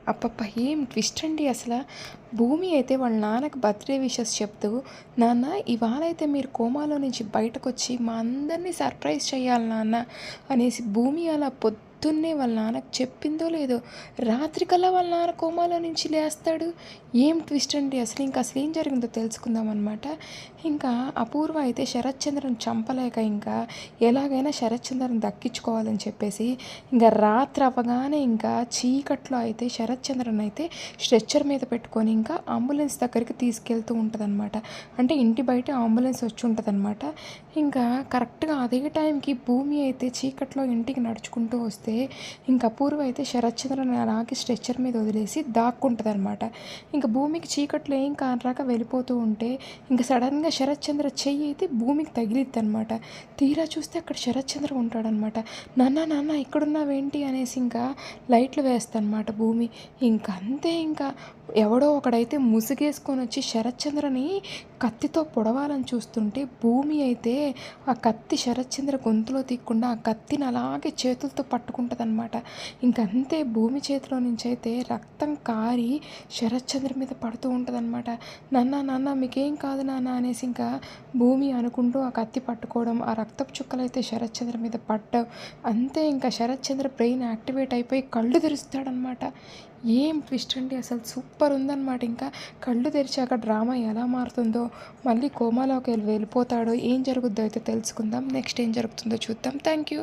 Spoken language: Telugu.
అబ్బబ్బా! ఏం ట్విస్ట్ అండి అసల. భూమి అయితే వాళ్ళ నాన్నకి బర్త్‌డే విషెస్ చెప్తూ, "నాన్న ఇవాళైతే మీరు కోమాలో నుంచి బయటకొచ్చి మా అందరిని సర్ప్రైజ్ చేయాలి నాన్న" అనేసి భూమి అలా పొద్దున్నే వాళ్ళ నాన్నకి చెప్పిందో లేదో, రాత్రికల్లా వాళ్ళ నాన్న కోమాలో నుంచి లేస్తాడు. ఏం ట్విస్ట్ అండి అసలు. ఇంక అసలేం జరిగిందో తెలుసుకుందామనమాట. ఇంకా అపూర్వ అయితే శరత్చంద్రని చంపలేక ఇంకా ఎలాగైనా శరత్చంద్రని దక్కించుకోవాలని చెప్పేసి ఇంక రాత్రి అవ్వగానే ఇంకా చీకట్లో అయితే శరత్చంద్రన్ అయితే స్ట్రెచ్చర్ మీద పెట్టుకొని ఇంకా అంబులెన్స్ దగ్గరికి తీసుకెళ్తూ ఉంటుందన్నమాట. అంటే ఇంటి బయట అంబులెన్స్ వచ్చి ఉంటుందన్నమాట. ఇంకా కరెక్ట్గా అదే టైంకి భూమి అయితే చీకట్లో ఇంటికి నడుచుకుంటూ వస్తే ఇంకా అపూర్వ అయితే శరత్చంద్రని అలాగే స్ట్రెచ్చర్ మీద వదిలేసి దాక్కుంటుందన్నమాట. ఇంకా భూమికి చీకట్లో ఏం కానరాక వెళ్ళిపోతూ ఉంటే ఇంకా సడన్గా శరత్చంద్ర చెయ్యి అయితే భూమికి తగిలిద్ది అనమాట. తీరా చూస్తే అక్కడ శరత్చంద్ర ఉంటాడనమాట. నాన్న నాన్న ఇక్కడున్నావేంటి అనేసి ఇంకా లైట్లు వేస్తానమాట భూమి. ఇంకంతే ఇంకా ఎవడో ఒకడైతే ముసుగేసుకొని వచ్చి శరత్చంద్రని కత్తితో పొడవాలని చూస్తుంటే భూమి అయితే ఆ కత్తి శరత్చంద్ర గొంతులో తీయకుండా ఆ కత్తిని అలాగే చేతులతో పట్టుకుంటుందన్నమాట. ఇంకంతే భూమి చేతిలో నుంచి అయితే రక్తం కారి శరత్చంద్ర మీద పడుతూ ఉంటుందన్నమాట. నాన్న నాన్న మీకేం కాదు నాన్న అనేసి ఇంకా భూమి అనుకుంటూ ఆ కత్తి పట్టుకోవడం, ఆ రక్తపు చుక్కలైతే శరత్చంద్ర మీద పడ్డం. అంతే ఇంకా శరత్చంద్ర బ్రెయిన్ యాక్టివేట్ అయిపోయి కళ్ళు తెరుస్తాడనమాట. ఏం ట్విస్ట్ అండి అసలు. సూపర్ ఉందన్నమాట. ఇంకా కళ్ళు తెరిచాక డ్రామా ఎలా మారుతుందో, మళ్ళీ కోమాలోకి వెళ్ళిపోతాడో, ఏం జరుగుద్దో అయితే తెలుసుకుందాం. నెక్స్ట్ ఏం జరుగుతుందో చూద్దాం. Thank you.